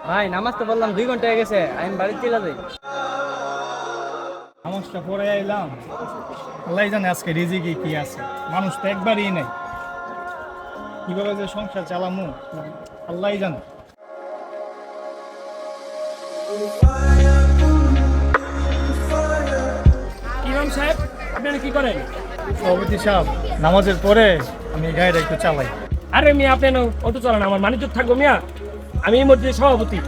ভাই নামাজ তো বললাম 2 ঘন্টা হয়ে গেছে, আমি বাড়িতে চলে যাই। নামাজটা পড়ে আইলাম, আল্লাহ জানে আজকে রিজিকে কি আছে। মানুষ তো একবারই নাই, কিভাবে যে সংসার চালামু আল্লাহ জানে। ইমাম সাহেব, আপনারা কি করেন? সভাপতি সাহেব, নামাজের পরে আমি গাড়িটা একটু চালাই। আরে মিয়া, আপনি অটো চালান, আমার মানিজ্য থাকবো মিয়া। আমি এই মসজিদের সভাপতি,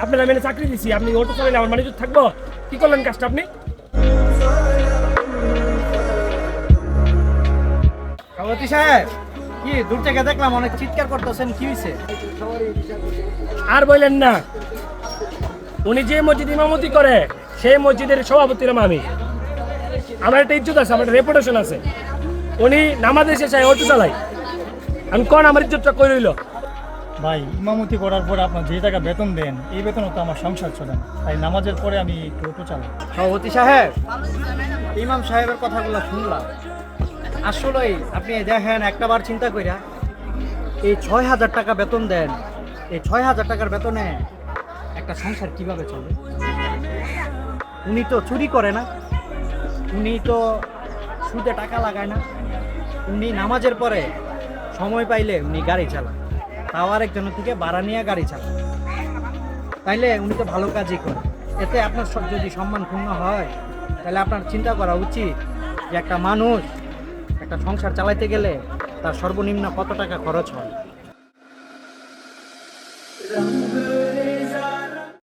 আপনারা মেনে চাকরি দিছি, আপনি অটো চালাইলে আমার মানিজ্য থাকবো? কি করলেন কাজটা আপনি? সভাপতি সাহেব, কি দূর থেকে দেখলাম অনেক চিৎকার করতেছেন, কি হয়েছে? আর বললেন না, উনি যে মসজিদ ইমামতি করে সেই মসজিদের সভাপতির আমি। আমার একটা ইজ্জত আছে, আমার একটা রেপুটেশন আছে। উনি নামাজে শেষে অটো চালাই, আমি কোন আমার ইজ্জতটা কই রইল? ভাই, ইমামতি করার পরে আপনার যে টাকা বেতন দেন, এই বেতনও তো আমার সংসার চলে না, তাই নামাজের পরে আমি একটু অটো চালাই। সভাপতি সাহেব, ইমাম সাহেবের কথাগুলো শুনলাম। আসলেই আপনি দেখেন, একটাবার চিন্তা কইরা এই 6,000 টাকা বেতন দেন, এই 6,000 টাকার বেতনে একটা সংসার কিভাবে চলে? উনি তো চুরি করে না, উনি তো সুদে টাকা লাগায় না, উনি নামাজের পরে সময় পাইলে উনি গাড়ি চালান, তাও আরেকজনের থেকে ভাড়া নিয়ে গাড়ি চালান। তাইলে উনি তো ভালো কাজই করে। এতে আপনার যদি সম্মান ক্ষুণ্ণ হয়, তাহলে আপনার চিন্তা করা উচিত যে একটা মানুষ একটা সংসার চালাইতে গেলে তার সর্বনিম্ন কত টাকা খরচ হয়।